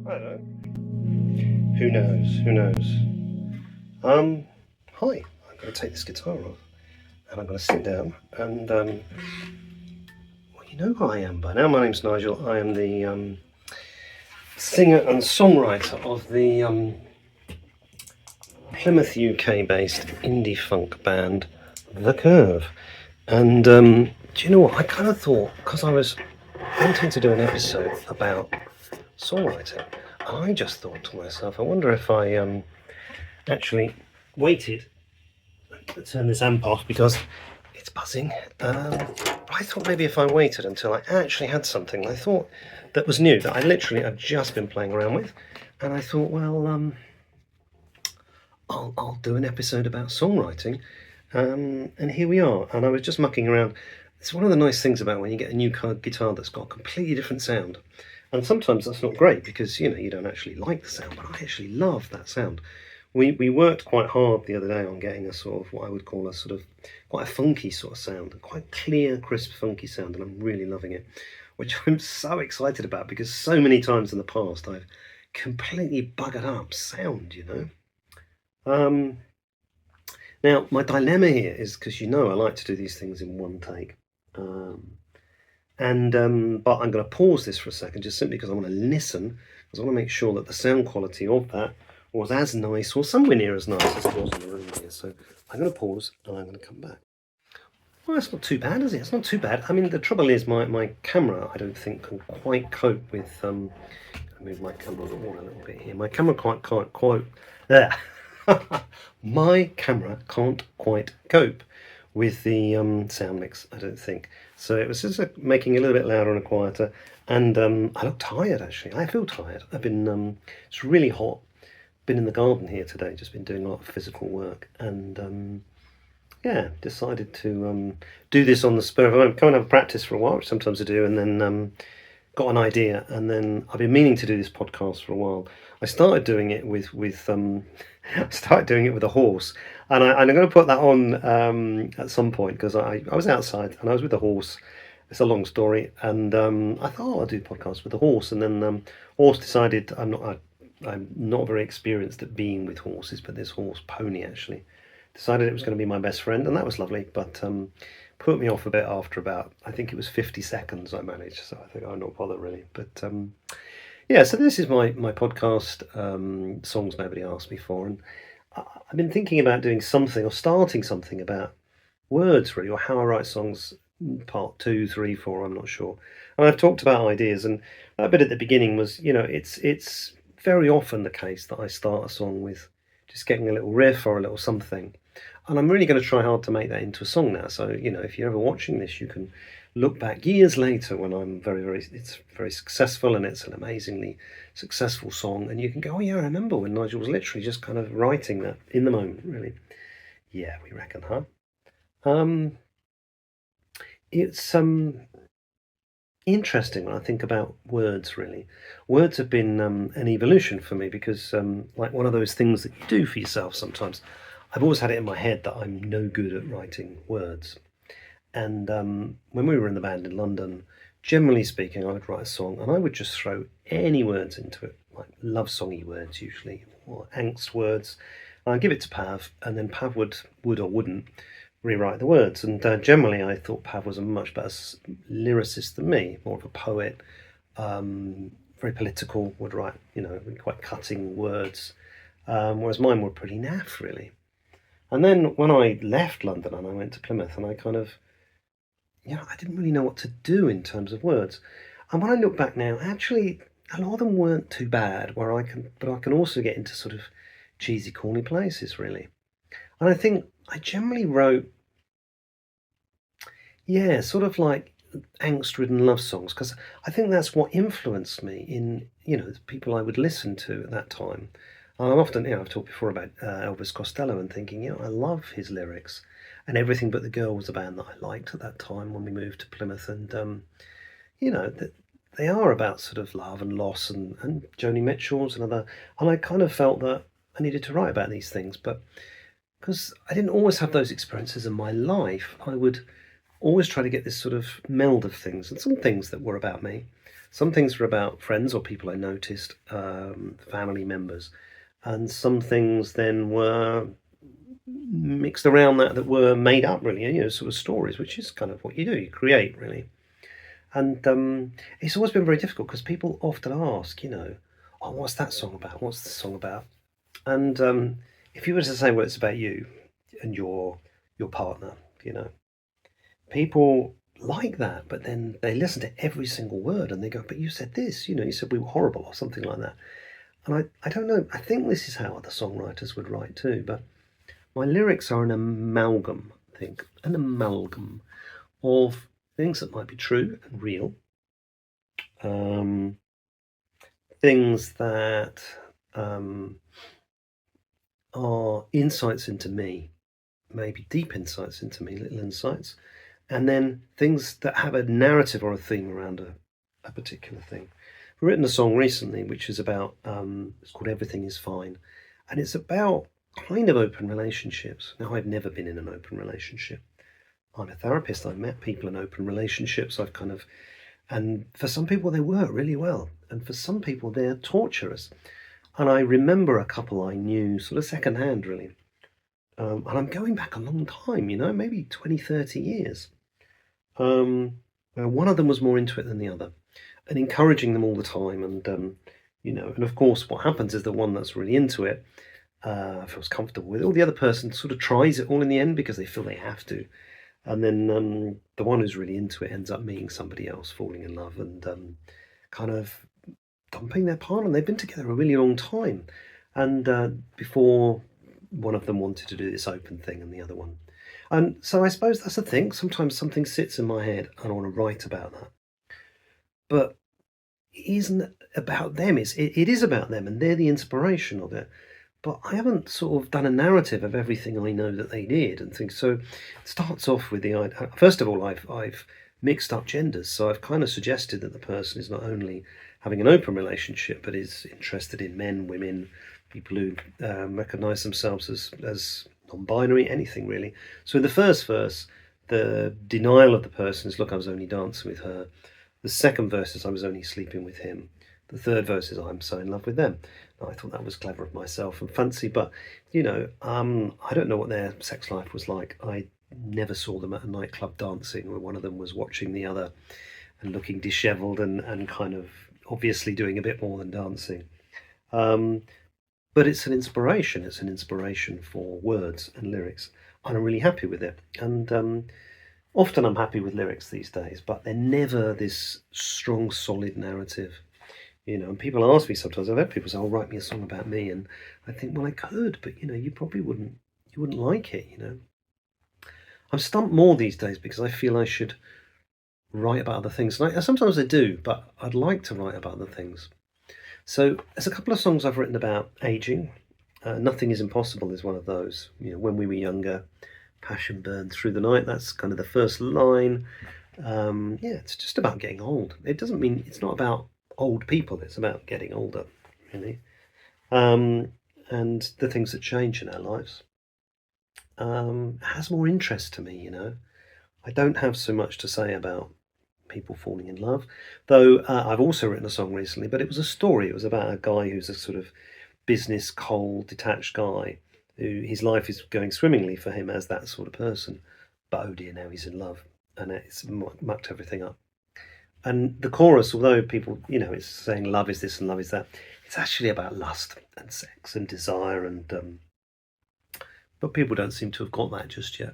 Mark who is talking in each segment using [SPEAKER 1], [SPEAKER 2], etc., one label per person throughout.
[SPEAKER 1] I don't know. Who knows? Who knows? Hi. I'm going to take this guitar off, and I'm going to sit down. And well, you know who I am by now. My name's Nigel. I am the singer and songwriter of the Plymouth UK-based indie funk band The Curve. And do you know what? I kind of thought, because I was wanting to do an episode about songwriting, I just thought to myself, I wonder if I actually waited to turn this amp off because it's buzzing. I thought maybe if I waited until I actually had something I thought that was new, that I've just been playing around with, and I thought, well, I'll do an episode about songwriting, and here we are. And I was just mucking around. It's one of the nice things about when you get a new guitar that's got a completely different sound. And sometimes that's not great because, you don't actually like the sound, but I actually love that sound. We worked quite hard the other day on getting a sort of what I would call a sort of quite a funky sort of sound, quite clear, crisp, funky sound, and I'm really loving it, which I'm so excited about because so many times in the past I've completely buggered up sound. Now, my dilemma here is because I like to do these things in one take. But I'm going to pause this for a second just simply because I want to listen, because I want to make sure that the sound quality of that was as nice or somewhere near as nice as it was in the room here. So I'm going to pause and I'm going to come back. Well, that's not too bad, is it? It's not too bad. I mean, the trouble is my camera, I don't think, can quite cope with... I'll move my camera a little bit here. My camera can't quite... There. My camera can't quite cope with the sound mix, I don't think. So it was just making it a little bit louder and quieter. And I look tired, actually. I feel tired. I've been... it's really hot. Been in the garden here today, just been doing a lot of physical work. And... decided to do this on the spur of the moment. Come and have a practice for a while, which sometimes I do, and then got an idea, and then I've been meaning to do this podcast for a while. I started doing it with I started doing it with a horse, and I'm going to put that on at some point because I was outside and I was with a horse. It's a long story, and I thought I'll do podcasts with a horse, and then horse decided I'm not very experienced at being with horses, but this horse pony actually decided it was going to be my best friend, and that was lovely, but put me off a bit after about, I think it was 50 seconds I managed, so I think I'm not bothered really. But so this is my podcast, Songs Nobody Asked Me For, and I've been thinking about doing something or starting something about words really, or how I write songs, part 2, 3, 4, I'm not sure. And I've talked about ideas, and that bit at the beginning was, it's very often the case that I start a song with just getting a little riff or a little something. And I'm really going to try hard to make that into a song now. So, if you're ever watching this, you can look back years later when I'm it's very successful and it's an amazingly successful song. And you can go, oh yeah, I remember when Nigel was literally just kind of writing that in the moment, really. Yeah, we reckon, huh? It's interesting when I think about words, really. Words have been an evolution for me because, like one of those things that you do for yourself sometimes, I've always had it in my head that I'm no good at writing words. And when we were in the band in London, generally speaking, I would write a song and I would just throw any words into it, like love-songy words usually, or angst words. And I'd give it to Pav, and then Pav would or wouldn't rewrite the words. And generally I thought Pav was a much better lyricist than me, more of a poet, very political, would write, quite cutting words, whereas mine were pretty naff, really. And then when I left London and I went to Plymouth, and I kind of, I didn't really know what to do in terms of words. And when I look back now, actually, a lot of them weren't too bad, but I can also get into sort of cheesy, corny places, really. And I think I generally wrote, sort of like angst-ridden love songs, because I think that's what influenced me in, the people I would listen to at that time. And I'm often, I've talked before about Elvis Costello and thinking, I love his lyrics. And Everything But the Girl was a band that I liked at that time when we moved to Plymouth. And, they are about sort of love and loss and Joni Mitchell's and other. And I kind of felt that I needed to write about these things. But because I didn't always have those experiences in my life, I would always try to get this sort of meld of things, and some things that were about me, Some things were about friends or people I noticed, family members, and some things then were mixed around that were made up, really, sort of stories, which is kind of what you do. You create, really. And it's always been very difficult because people often ask, oh, what's that song about? What's the song about? And if you were to say, well, it's about you and your partner, people like that, but then they listen to every single word and they go, but you said this, you said we were horrible or something like that. And I don't know, I think this is how other songwriters would write too, but my lyrics are an amalgam, I think, an amalgam of things that might be true and real, things that are insights into me, maybe deep insights into me, little insights, and then things that have a narrative or a theme around a particular thing. I've written a song recently which is about, it's called Everything Is Fine, and it's about kind of open relationships. Now, I've never been in an open relationship. I'm a therapist. I've met people in open relationships. And for some people they work really well, and for some people they're torturous. And I remember a couple I knew sort of secondhand, really. And I'm going back a long time, maybe 20, 30 years. Where one of them was more into it than the other, and encouraging them all the time. And, and of course, what happens is the one that's really into it feels comfortable with it. Or the other person sort of tries it all in the end because they feel they have to. And then the one who's really into it ends up meeting somebody else, falling in love, and kind of dumping their partner. They've been together a really long time. And before one of them wanted to do this open thing and the other one. And so I suppose that's the thing. Sometimes something sits in my head and I want to write about that. But it isn't about them. It is about them, and they're the inspiration of it. But I haven't sort of done a narrative of everything I know that they did and things. So it starts off with the idea. First of all, I've mixed up genders. So I've kind of suggested that the person is not only having an open relationship, but is interested in men, women, people who recognise themselves as non-binary, anything really. So in the first verse, the denial of the person is, look, I was only dancing with her. The second verse is, I was only sleeping with him. The third verse is, I'm so in love with them. I thought that was clever of myself and fancy, but, I don't know what their sex life was like. I never saw them at a nightclub dancing where one of them was watching the other and looking dishevelled and kind of obviously doing a bit more than dancing. But it's an inspiration. It's an inspiration for words and lyrics. And I'm really happy with it. And often I'm happy with lyrics these days, but they're never this strong, solid narrative. And people ask me sometimes, I've had people say, oh, write me a song about me. And I think, well, I could, but, you probably wouldn't like it, I'm stumped more these days because I feel I should write about other things. And sometimes I do, but I'd like to write about other things. So there's a couple of songs I've written about aging. Nothing is Impossible is one of those. When we were younger, passion burned through the night. That's kind of the first line. It's just about getting old. It doesn't mean, it's not about old people, it's about getting older, really, and the things that change in our lives. It has more interest to me, I don't have so much to say about people falling in love, though I've also written a song recently, but it was a story. It was about a guy who's a sort of business, cold, detached guy who his life is going swimmingly for him as that sort of person, but oh dear, now he's in love and it's mucked everything up. And the chorus, although people, it's saying love is this and love is that, it's actually about lust and sex and desire, and but people don't seem to have got that just yet.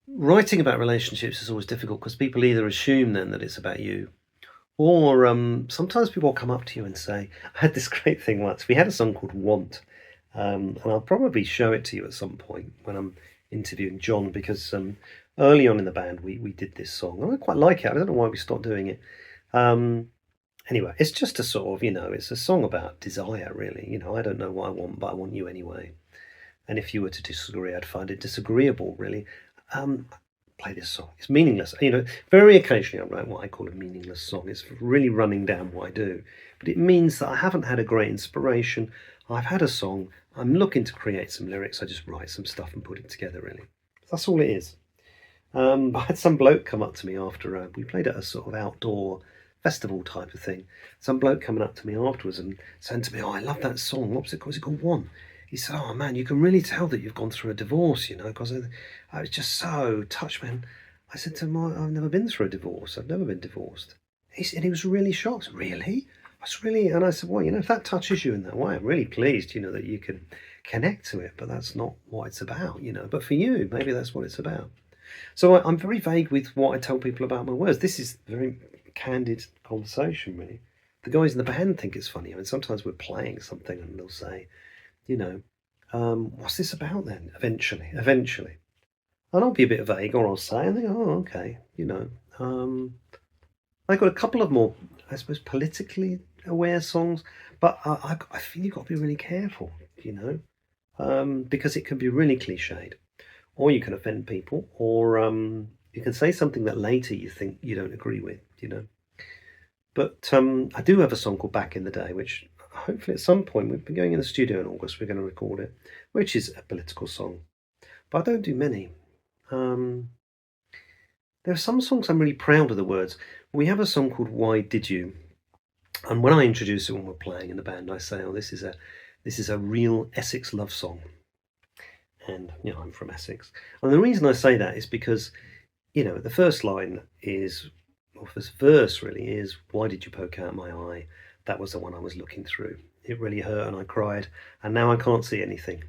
[SPEAKER 1] Writing about relationships is always difficult because people either assume then that it's about you, or sometimes people come up to you and say, I had this great thing once. We had a song called Want, and I'll probably show it to you at some point when I'm interviewing John, because early on in the band, we did this song, and I quite like it. I don't know why we stopped doing it. Anyway, it's just a sort of, it's a song about desire, really. I don't know what I want, but I want you anyway. And if you were to disagree, I'd find it disagreeable, really. Play this song. It's meaningless. Very occasionally I write what I call a meaningless song. It's really running down what I do. But it means that I haven't had a great inspiration. I've had a song. I'm looking to create some lyrics. I just write some stuff and put it together, really. That's all it is. I had some bloke come up to me after we played at a sort of outdoor festival type of thing. Some bloke coming up to me afterwards and saying to me, "Oh, I love that song. What was it called? Was it called One?" He said, "Oh man, you can really tell that you've gone through a divorce, because I was just so touched, man." I said to him, "I've never been through a divorce. I've never been divorced." He was really shocked. Really? I was really, and I said, "Well, if that touches you in that way, I'm really pleased, that you can connect to it. But that's not what it's about, But for you, maybe that's what it's about." So I'm very vague with what I tell people about my words. This is very candid conversation, really. The guys in the band think it's funny. I mean, sometimes we're playing something and they'll say, what's this about then? Eventually. And I'll be a bit vague, or I'll say, and they go, "Oh, okay, I got a couple of more, I suppose, politically aware songs, but I feel you've got to be really careful, because it can be really cliched, or you can offend people, or you can say something that later you think you don't agree with. But I do have a song called Back in the Day, which hopefully at some point, we've been going in the studio in August, we're going to record it, which is a political song. But I don't do many. There are some songs I'm really proud of the words. We have a song called Why Did You? And when I introduce it when we're playing in the band, I say, "Oh, this is a real Essex love song." And I'm from Essex. And the reason I say that is because, the first line is, or first verse really is, "Why did you poke out my eye? That was the one I was looking through. It really hurt and I cried, and now I can't see anything.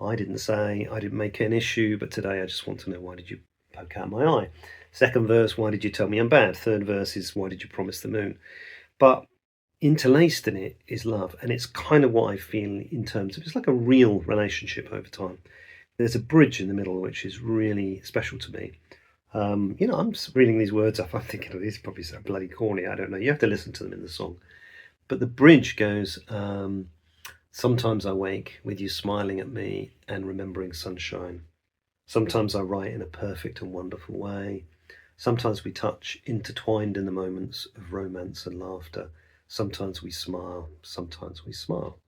[SPEAKER 1] I didn't make an issue, but today I just want to know, why did you poke out my eye?" Second verse, "Why did you tell me I'm bad?" Third verse is, "Why did you promise the moon?" But interlaced in it is love, and it's kind of what I feel in terms of, it's like a real relationship over time. There's a bridge in the middle which is really special to me. I'm just reading these words up. I'm thinking, "Oh, these probably so bloody corny." I don't know. You have to listen to them in the song. But the bridge goes, "Sometimes I wake with you smiling at me and remembering sunshine. Sometimes I write in a perfect and wonderful way. Sometimes we touch, intertwined in the moments of romance and laughter. Sometimes we smile, sometimes we smile."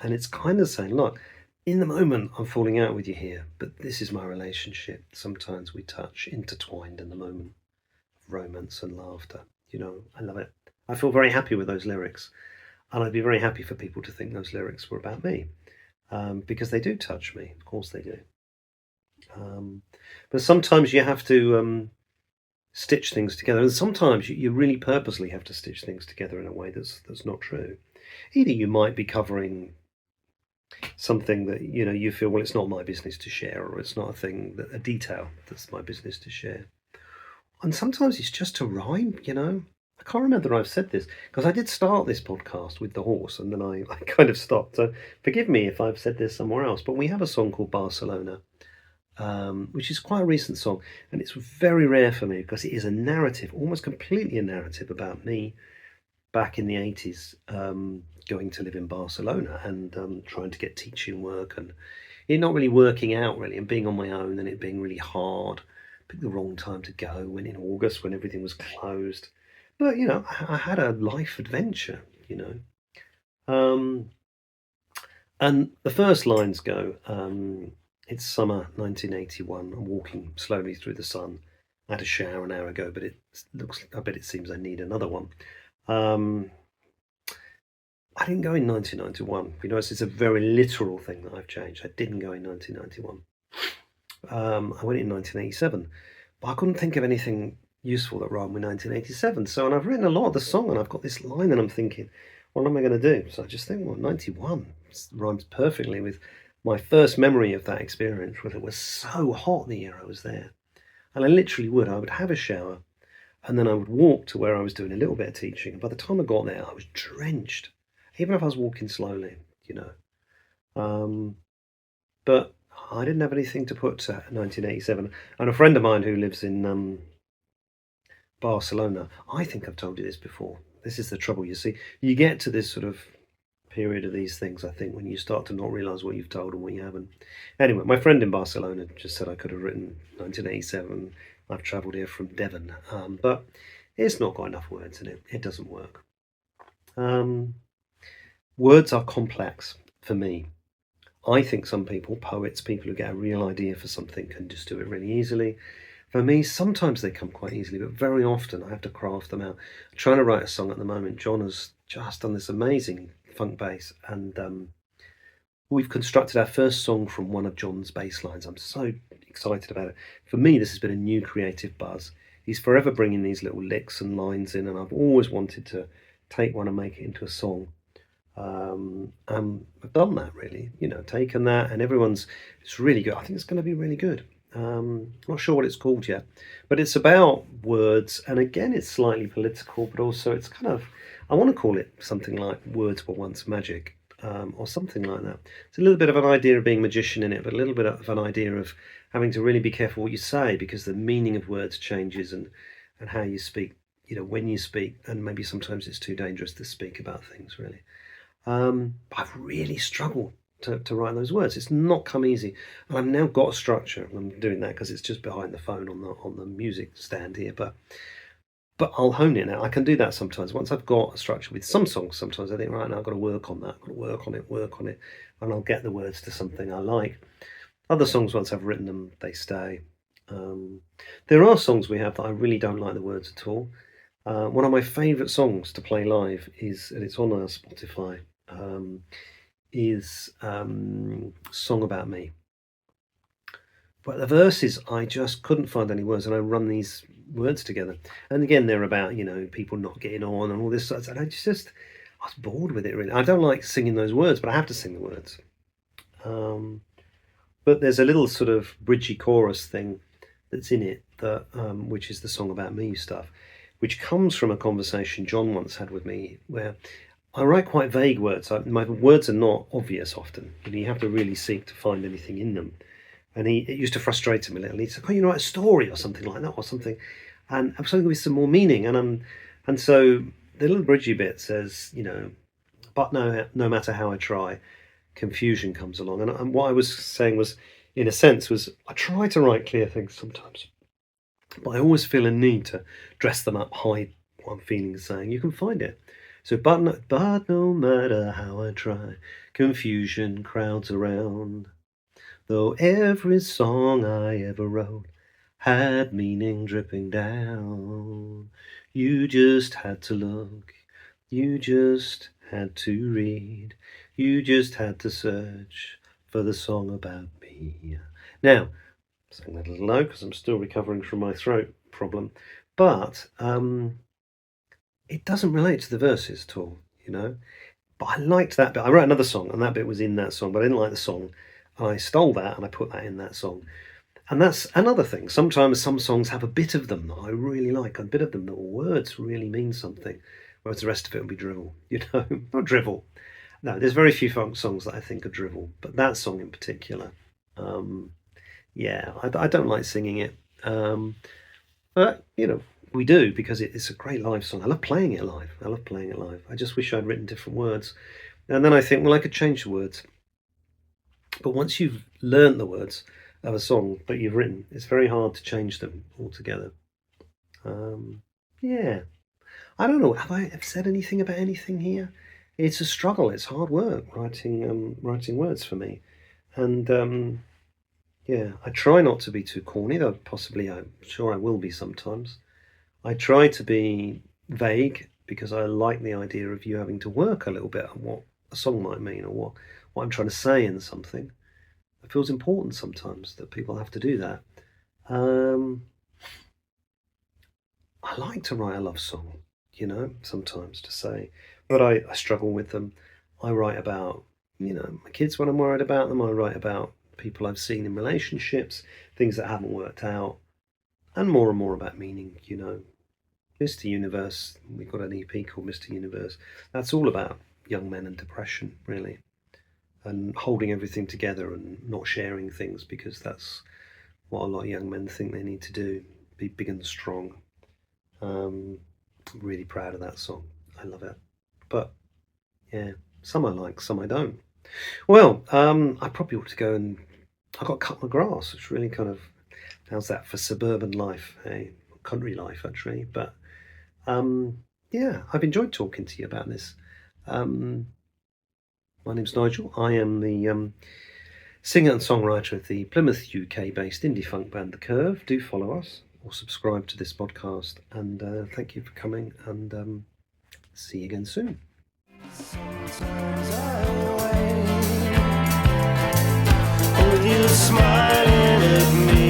[SPEAKER 1] And it's kind of saying, look, in the moment, I'm falling out with you here, but this is my relationship. Sometimes we touch, intertwined in the moment of romance and laughter. I love it. I feel very happy with those lyrics. And I'd be very happy for people to think those lyrics were about me, because they do touch me. Of course they do. But sometimes you have to stitch things together, and sometimes you really purposely have to stitch things together in a way that's not true. Either you might be covering something that you feel, well, it's not my business to share, or it's not a detail that's my business to share. And sometimes it's just to rhyme. I can't remember that I've said this, because I did start this podcast with the horse and then I kind of stopped. So forgive me if I've said this somewhere else, but we have a song called Barcelona, which is quite a recent song, and it's very rare for me because it is a narrative, almost completely a narrative about me back in the 80s, going to live in Barcelona and trying to get teaching work, and it not really working out really, and being on my own, and it being really hard. Picked the wrong time to go, went in August when everything was closed. But I had a life adventure. Um, and the first lines go, "It's summer 1981. I'm walking slowly through the sun. I had a shower an hour ago, but I bet it seems I need another one." I didn't go in 1991. It's a very literal thing that I've changed. I didn't go in 1991. I went in 1987, but I couldn't think of anything useful that rhymed with 1987. So, and I've written a lot of the song, and I've got this line, and I'm thinking, what am I going to do? So I just think, well, 91 rhymes perfectly with my first memory of that experience, when it was so hot the year I was there. And I would have a shower, and then I would walk to where I was doing a little bit of teaching. And by the time I got there, I was drenched, even if I was walking slowly. But I didn't have anything to put to 1987. And a friend of mine who lives in Barcelona, I think I've told you this before. This is the trouble, you see. You get to this sort of period of these things, I think, when you start to not realise what you've told and what you haven't. Anyway, my friend in Barcelona just said I could have written 1987. I've travelled here from Devon. But it's not got enough words in it. It doesn't work. Words are complex for me. I think some people, poets, people who get a real idea for something, can just do it really easily. For me, sometimes they come quite easily, but very often I have to craft them out. I'm trying to write a song at the moment. John has just done this amazing funk bass, and we've constructed our first song from one of John's bass lines. I'm so excited about it. For me, this has been a new creative buzz. He's forever bringing these little licks and lines in, and I've always wanted to take one and make it into a song. And I've done that, really, taken that, and it's really good. I think it's going to be really good. Not sure what it's called yet, but it's about words, and again, it's slightly political, but also it's kind of, I want to call it something like Words Were Once Magic, or something like that. It's a little bit of an idea of being a magician in it, but a little bit of an idea of having to really be careful what you say, because the meaning of words changes, and how you speak, when you speak, and maybe sometimes it's too dangerous to speak about things, really. I've really struggled to write those words. It's not come easy, and I've now got a structure. I'm doing that because it's just behind the phone on the music stand here. But I'll hone it now. I can do that sometimes. Once I've got a structure with some songs, sometimes I think, right now I've got to work on that. I've got to work on it, and I'll get the words to something I like. Other songs, once I've written them, they stay. There are songs we have that I really don't like the words at all. One of my favourite songs to play live and it's on our Spotify, is Song About Me. But the verses, I just couldn't find any words, and I run these words together. And again, they're about, people not getting on and all this stuff. And I was bored with it, really. I don't like singing those words, but I have to sing the words. But there's a little sort of bridgy chorus thing that's in it, that which is the Song About Me stuff, which comes from a conversation John once had with me, where I write quite vague words. My words are not obvious often. You have to really seek to find anything in them. And it used to frustrate him a little. He'd say, "Oh, write a story or something like that, or something," and something with some more meaning. And so the little bridgy bit says, but no matter how I try, confusion comes along. And what I was saying was, in a sense, was I try to write clear things sometimes, but I always feel a need to dress them up, hide what I'm feeling and saying. You can find it. So, but no matter how I try, confusion crowds around. Though every song I ever wrote had meaning dripping down, you just had to look, you just had to read, you just had to search for the song about me. Now, saying that a little low because I'm still recovering from my throat problem, but it doesn't relate to the verses at all, But I liked that bit. I wrote another song, and that bit was in that song, but I didn't like the song. And I stole that and I put that in that song. And that's another thing. Sometimes some songs have a bit of them that I really like, a bit of them that words really mean something, whereas the rest of it will be drivel, Not drivel. No, there's very few funk songs that I think are drivel, but that song in particular, I don't like singing it. But, we do, because it's a great live song. I love playing it live. I just wish I'd written different words. And then I think, well, I could change the words. But once you've learned the words of a song that you've written, it's very hard to change them altogether. Yeah. I don't know. Have I said anything about anything here? It's a struggle. It's hard work writing words for me. And I try not to be too corny, though possibly I'm sure I will be sometimes. I try to be vague because I like the idea of you having to work a little bit on what a song might mean, or what I'm trying to say in something. It feels important sometimes that people have to do that. I like to write a love song, sometimes to say, but I struggle with them. I write about, my kids when I'm worried about them. I write about people I've seen in relationships, things that haven't worked out, and more about meaning, Mr. Universe, we've got an EP called Mr. Universe. That's all about young men and depression, really, and holding everything together and not sharing things, because that's what a lot of young men think they need to do, be big and strong. Really proud of that song. I love it. But yeah, some I like, some I don't. Well, I probably ought to go and I got to cut my grass. It's really kind of, how's that for suburban life, hey? Country life, actually. But I've enjoyed talking to you about this. My name's Nigel. I am the singer and songwriter of the Plymouth, UK-based indie funk band The Curve. Do follow us or subscribe to this podcast, and thank you for coming, and see you again soon. Sometimes I wait with you smiling at me.